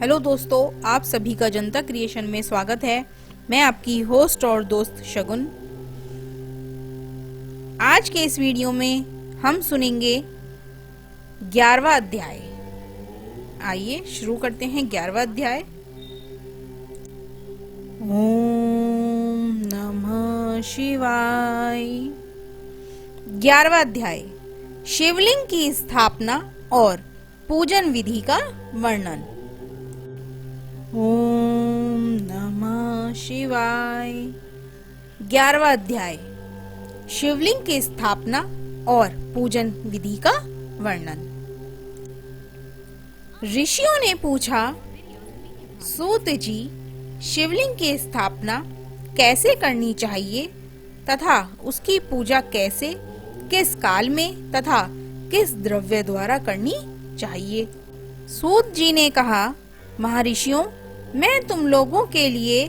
Hello दोस्तों, आप सभी का जनता क्रिएशन में स्वागत है। मैं आपकी होस्ट और दोस्त शगुन। आज के इस वीडियो में हम सुनेंगे 11वां अध्याय। आइए शुरू करते हैं 11वां अध्याय। ओम नमः शिवाय। 11वां अध्याय, शिवलिंग की स्थापना और पूजन विधि का वर्णन। ओम नमः शिवाय। 11वां अध्याय, शिवलिंग की स्थापना और पूजन विधि का वर्णन। ऋषियों ने पूछा, सूत जी, शिवलिंग की स्थापना कैसे करनी चाहिए तथा उसकी पूजा कैसे, किस काल में तथा किस द्रव्य द्वारा करनी चाहिए। सूत जी ने कहा, महर्षियों, मैं तुम लोगों के लिए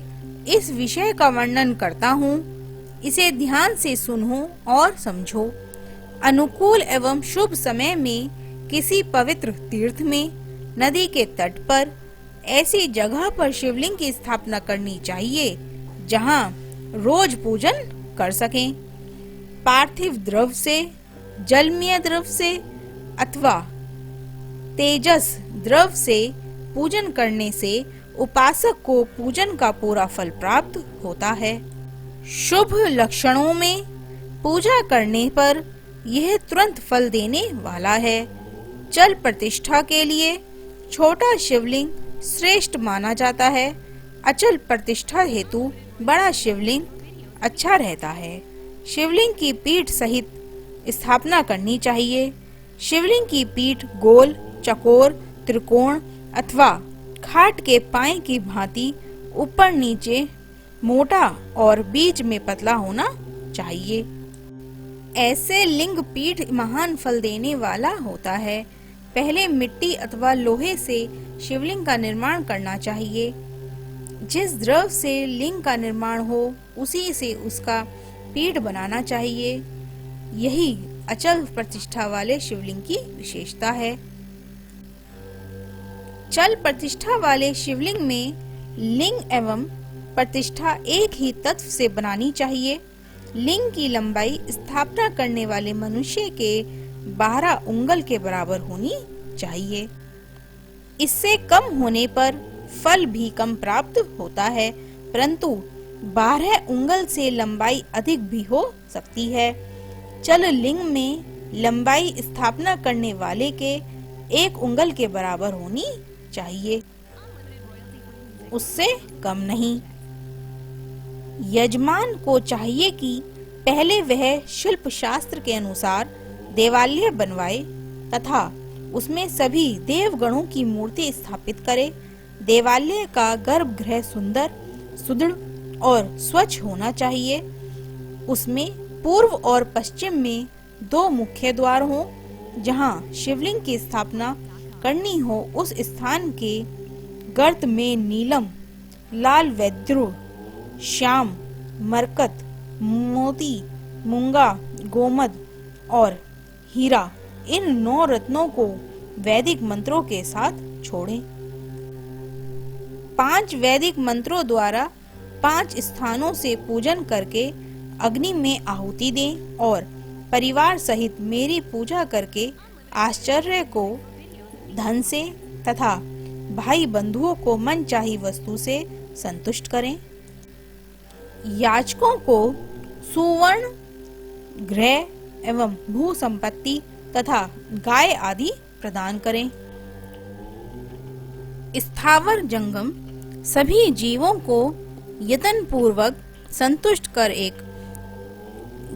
इस विषय का वर्णन करता हूँ। इसे ध्यान से सुनो और समझो। अनुकूल एवं शुभ समय में किसी पवित्र तीर्थ में, नदी के तट पर, ऐसी जगह पर शिवलिंग की स्थापना करनी चाहिए जहाँ रोज पूजन कर सकें। पार्थिव द्रव्य से, जलमय द्रव्य से अथवा तेजस द्रव्य से पूजन करने से उपासक को पूजन का पूरा फल प्राप्त होता है। शुभ लक्षणों में पूजा करने पर यह तुरंत फल देने वाला है। चल प्रतिष्ठा के लिए छोटा शिवलिंग श्रेष्ठ माना जाता है। अचल प्रतिष्ठा हेतु बड़ा शिवलिंग अच्छा रहता है। शिवलिंग की पीठ सहित स्थापना करनी चाहिए। शिवलिंग की पीठ गोल, चकोर, त्रिकोण अथवा खाट के पाए की भांति ऊपर नीचे मोटा और बीच में पतला होना चाहिए। ऐसे लिंग पीठ महान फल देने वाला होता है। पहले मिट्टी अथवा लोहे से शिवलिंग का निर्माण करना चाहिए। जिस द्रव्य से लिंग का निर्माण हो उसी से उसका पीठ बनाना चाहिए। यही अचल प्रतिष्ठा वाले शिवलिंग की विशेषता है। चल प्रतिष्ठा वाले शिवलिंग में लिंग एवं प्रतिष्ठा एक ही तत्व से बनानी चाहिए। लिंग की लंबाई स्थापना करने वाले मनुष्य के 12 उंगल के बराबर होनी चाहिए। इससे कम होने पर फल भी कम प्राप्त होता है, परंतु 12 उंगल से लंबाई अधिक भी हो सकती है। चल लिंग में लंबाई स्थापना करने वाले के 1 उंगल के बराबर होनी चाहिए, उससे कम नहीं। यजमान को चाहिए कि पहले वह शिल्प शास्त्र के अनुसार देवालय बनवाए तथा उसमें सभी देवगणों की मूर्ति स्थापित करे। देवालय का गर्भगृह सुंदर, सुदृढ़ और स्वच्छ होना चाहिए। उसमें पूर्व और पश्चिम में 2 मुख्य द्वार हों। जहाँ शिवलिंग की स्थापना करनी हो उस स्थान के गर्त में नीलम, लाल वैद्युर, श्याम, मरकत, मोती, मूंगा, गोमद और हीरा, इन 9 रत्नों को वैदिक मंत्रों के साथ छोड़ें। 5 वैदिक मंत्रों द्वारा 5 स्थानों से पूजन करके अग्नि में आहुति दें और परिवार सहित मेरी पूजा करके आश्चर्य को धन से तथा भाई बंधुओं को मनचाही वस्तु से संतुष्ट करें। याचकों को सुवर्ण, गृह एवं भू संपत्ति तथा गाय आदि प्रदान करें। स्थावर जंगम सभी जीवों को यत्न पूर्वक संतुष्ट कर एक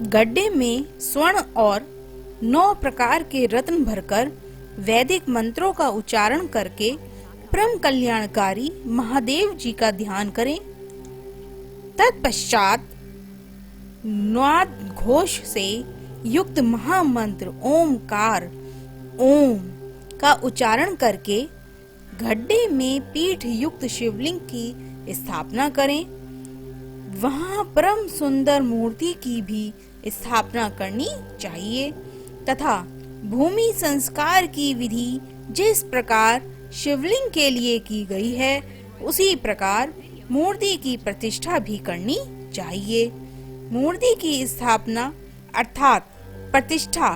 गड्ढे में स्वर्ण और 9 प्रकार के रत्न भरकर वैदिक मंत्रों का उच्चारण करके परम कल्याणकारी महादेव जी का ध्यान करें। तत्पश्चात नाद घोष से युक्त महामंत्र ओमकार ओम का उच्चारण करके गड्ढे में पीठ युक्त शिवलिंग की स्थापना करें। वहां परम सुंदर मूर्ति की भी स्थापना करनी चाहिए तथा भूमि संस्कार की विधि जिस प्रकार शिवलिंग के लिए की गई है, उसी प्रकार मूर्ति की प्रतिष्ठा भी करनी चाहिए। मूर्ति की स्थापना अर्थात प्रतिष्ठा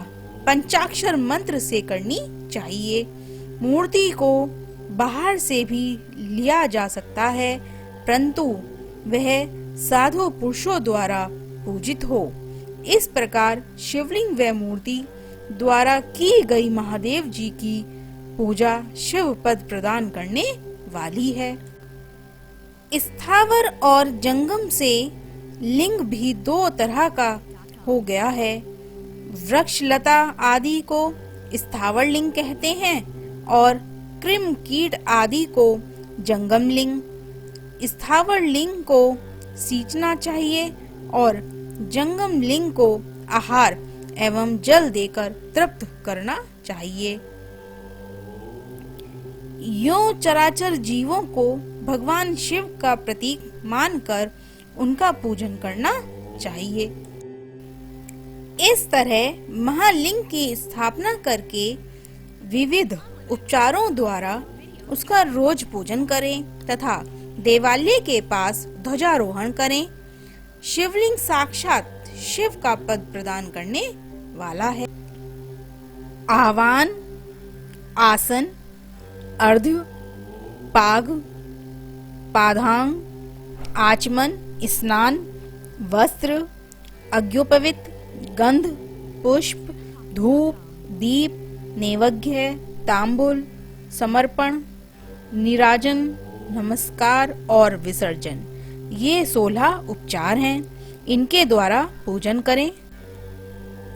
पंचाक्षर मंत्र से करनी चाहिए। मूर्ति को बाहर से भी लिया जा सकता है, परंतु वह साधु पुरुषों द्वारा पूजित हो। इस प्रकार शिवलिंग व मूर्ति द्वारा की गई महादेव जी की पूजा शिव पद प्रदान करने वाली है। स्थावर और जंगम से लिंग भी दो तरह का हो गया है। वृक्ष लता आदि को स्थावर लिंग कहते हैं और कृम कीट आदि को जंगम लिंग। स्थावर लिंग को सींचना चाहिए और जंगम लिंग को आहार एवं जल देकर तृप्त करना चाहिए। यों चराचर जीवों को भगवान शिव का प्रतीक मानकर उनका पूजन करना चाहिए। इस तरह महालिंग की स्थापना करके विविध उपचारों द्वारा उसका रोज पूजन करें तथा देवालय के पास ध्वजारोहण करें। शिवलिंग साक्षात शिव का पद प्रदान करने वाला है। आवाहन, आसन, अर्घ्य, पाग, पादांग, आचमन, स्नान, वस्त्र, अग्योपवीत, गंध, पुष्प, धूप, दीप, नैवेद्य, तांबूल, समर्पण, नीराजन, नमस्कार और विसर्जन, ये 16 उपचार हैं। इनके द्वारा पूजन करें।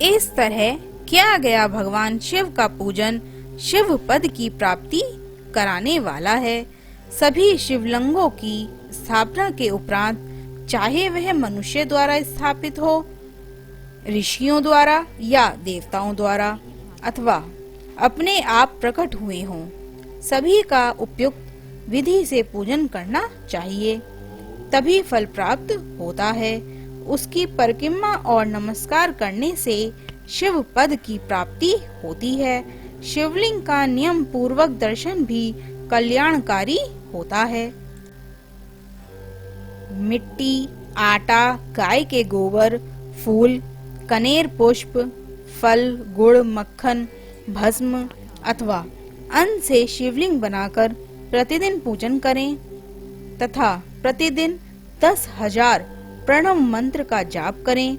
इस तरह किया गया भगवान शिव का पूजन शिव पद की प्राप्ति कराने वाला है। सभी शिवलिंगों की स्थापना के उपरांत चाहे वह मनुष्य द्वारा स्थापित हो, ऋषियों द्वारा या देवताओं द्वारा अथवा अपने आप प्रकट हुए हों, सभी का उपयुक्त विधि से पूजन करना चाहिए, तभी फल प्राप्त होता है। उसकी परिक्रमा और नमस्कार करने से शिव पद की प्राप्ति होती है। शिवलिंग का नियम पूर्वक दर्शन भी कल्याणकारी होता है। मिट्टी, आटा, गाय के गोबर, फूल, कनेर पुष्प, फल, गुड़, मक्खन, भस्म अथवा अन्न से शिवलिंग बनाकर प्रतिदिन पूजन करें तथा प्रतिदिन 10,000 प्रणव मंत्र का जाप करें।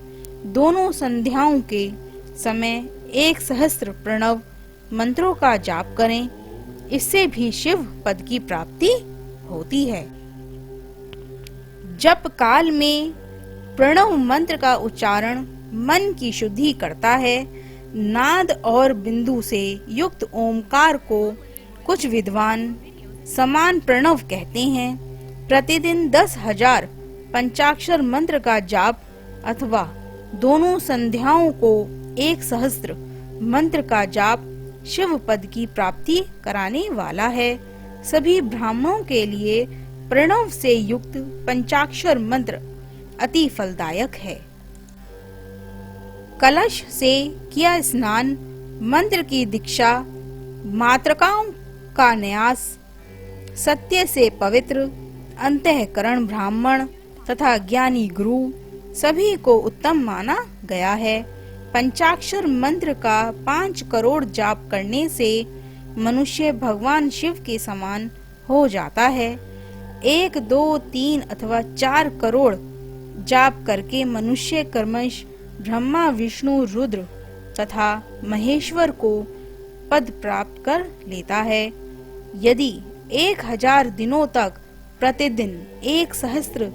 दोनों संध्याओं के समय 1,000 प्रणव मंत्रों का जाप करें। इससे भी शिव पद की प्राप्ति होती है। जप काल में प्रणव मंत्र का उच्चारण मन की शुद्धि करता है। नाद और बिंदु से युक्त ओमकार को कुछ विद्वान समान प्रणव कहते हैं। प्रतिदिन 10,000 पंचाक्षर मंत्र का जाप अथवा दोनों संध्याओं को 1,000 मंत्र का जाप शिव पद की प्राप्ति कराने वाला है। सभी ब्राह्मणों के लिए प्रणव से युक्त पंचाक्षर मंत्र अति फलदायक है। कलश से किया स्नान, मंत्र की दीक्षा, मातृकाओं का न्यास, सत्य से पवित्र अंतःकरण ब्राह्मण तथा ज्ञानी गुरु सभी को उत्तम माना गया है। पंचाक्षर मंत्र का 5 करोड़ जाप करने से मनुष्य भगवान शिव के समान हो जाता है। 1, 2, 3 अथवा 4 करोड़ जाप करके मनुष्य क्रमश ब्रह्मा, विष्णु, रुद्र तथा महेश्वर को पद प्राप्त कर लेता है। यदि 1000 दिनों तक प्रतिदिन 1,000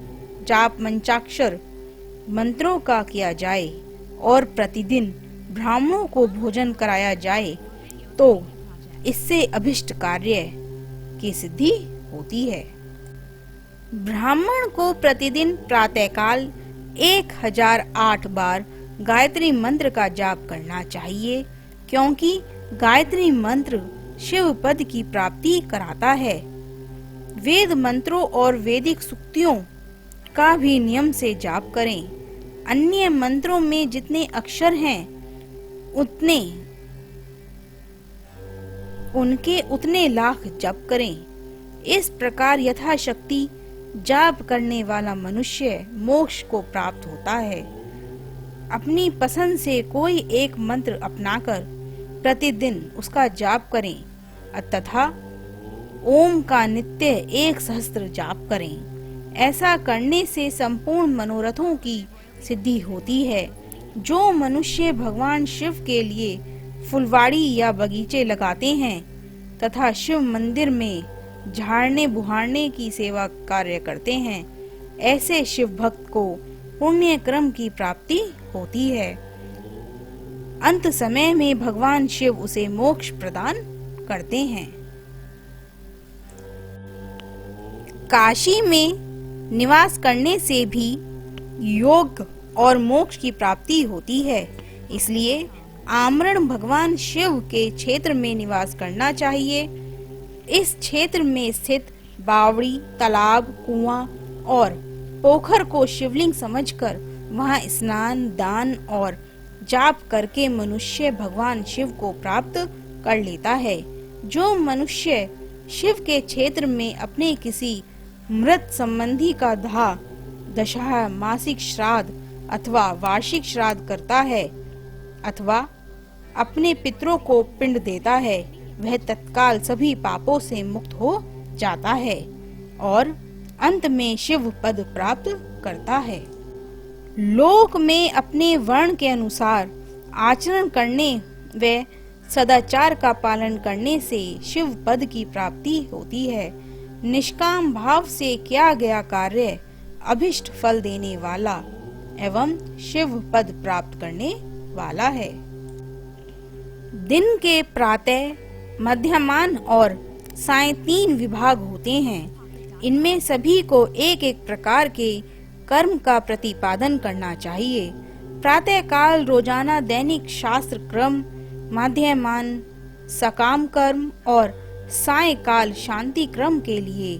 जाप पंचाक्षर मंत्रों का किया जाए और प्रतिदिन ब्राह्मणों को भोजन कराया जाए तो इससे अभिष्ट कार्य की सिद्धि होती है। ब्राह्मण को प्रतिदिन प्रातःकाल 1008 बार गायत्री मंत्र का जाप करना चाहिए, क्योंकि गायत्री मंत्र शिव पद की प्राप्ति कराता है। वेद मंत्रों और वैदिक सूक्तियों का भी नियम से जाप करें। अन्य मंत्रों में जितने अक्षर हैं उतने उनके उतने लाख जप करें। इस प्रकार यथाशक्ति जाप करने वाला मनुष्य मोक्ष को प्राप्त होता है। अपनी पसंद से कोई एक मंत्र अपनाकर प्रतिदिन उसका जाप करें तथा ओम का नित्य 1 सहस्त्र जाप करें। ऐसा करने से संपूर्ण मनोरथों की सिद्धि होती है। जो मनुष्य भगवान शिव के लिए फुलवाड़ी या बगीचे लगाते हैं तथा शिव मंदिर में झाड़ने बुहारने की सेवा कार्य करते हैं, ऐसे शिव भक्त को पुण्य क्रम की प्राप्ति होती है। अंत समय में भगवान शिव उसे मोक्ष प्रदान करते हैं। काशी में निवास करने से भी योग और मोक्ष की प्राप्ति होती है। इसलिए आमरण भगवान शिव के क्षेत्र में निवास करना चाहिए। इस क्षेत्र में स्थित बावड़ी, तालाब, कुआं और पोखर को शिवलिंग समझकर वहां स्नान, दान और जाप करके मनुष्य भगवान शिव को प्राप्त कर लेता है। जो मनुष्य शिव के क्षेत्र में अपने किसी मृत संबंधी का दाह, दशा, मासिक श्राद्ध अथवा वार्षिक श्राद्ध करता है अथवा अपने पितरों को पिंड देता है, वह तत्काल सभी पापों से मुक्त हो जाता है और अंत में शिव पद प्राप्त करता है। लोक में अपने वर्ण के अनुसार आचरण करने व सदाचार का पालन करने से शिव पद की प्राप्ति होती है। निष्काम भाव से किया गया कार्य अभिष्ट फल देने वाला एवं शिव पद प्राप्त करने वाला है। दिन के प्रातः, मध्यमान और सायं 3 विभाग होते हैं। इनमें सभी को एक एक प्रकार के कर्म का प्रतिपादन करना चाहिए। प्रातः काल रोजाना दैनिक शास्त्र क्रम, मध्यमान सकाम कर्म और सायंकाल शांति क्रम के लिए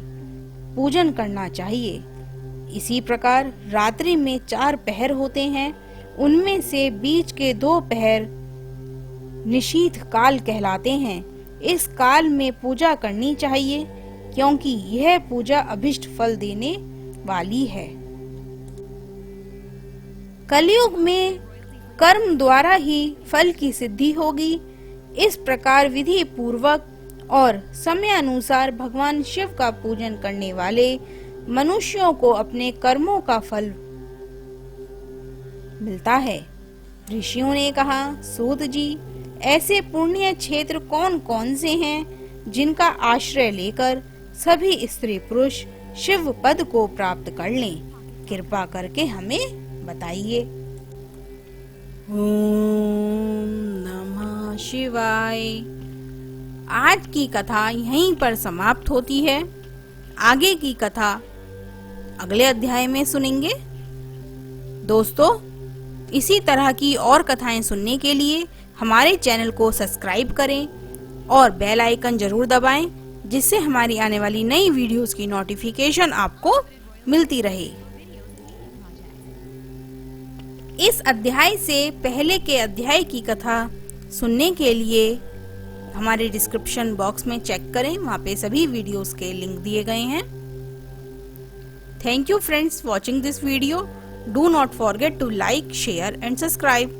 पूजन करना चाहिए। इसी प्रकार रात्रि में 4 पहर होते हैं। उनमें से बीच के 2 पहर निशीथ काल कहलाते हैं। इस काल में पूजा करनी चाहिए क्योंकि यह पूजा अभिष्ट फल देने वाली है। कलयुग में कर्म द्वारा ही फल की सिद्धि होगी। इस प्रकार विधि पूर्वक और समय अनुसार भगवान शिव का पूजन करने वाले मनुष्यों को अपने कर्मों का फल मिलता है। ऋषियों ने कहा, सूत जी, ऐसे पुण्य क्षेत्र कौन कौन से हैं जिनका आश्रय लेकर सभी स्त्री पुरुष शिव पद को प्राप्त कर लें? कृपा करके हमें बताइए। ओम नमः शिवाय। आज की कथा यहीं पर समाप्त होती है। आगे की कथा अगले अध्याय में सुनेंगे। दोस्तों, इसी तरह की और कथाएं सुनने के लिए हमारे चैनल को सब्सक्राइब करें और बेल आइकन जरूर दबाएं, जिससे हमारी आने वाली नई वीडियोस की नोटिफिकेशन आपको मिलती रहे। इस अध्याय से पहले के अध्याय की कथा सुनने के लिए हमारे डिस्क्रिप्शन बॉक्स में चेक करें, वहाँ पे सभी वीडियोस के लिंक दिए गए हैं। Thank you friends watching this video. Do not forget to like, share and subscribe.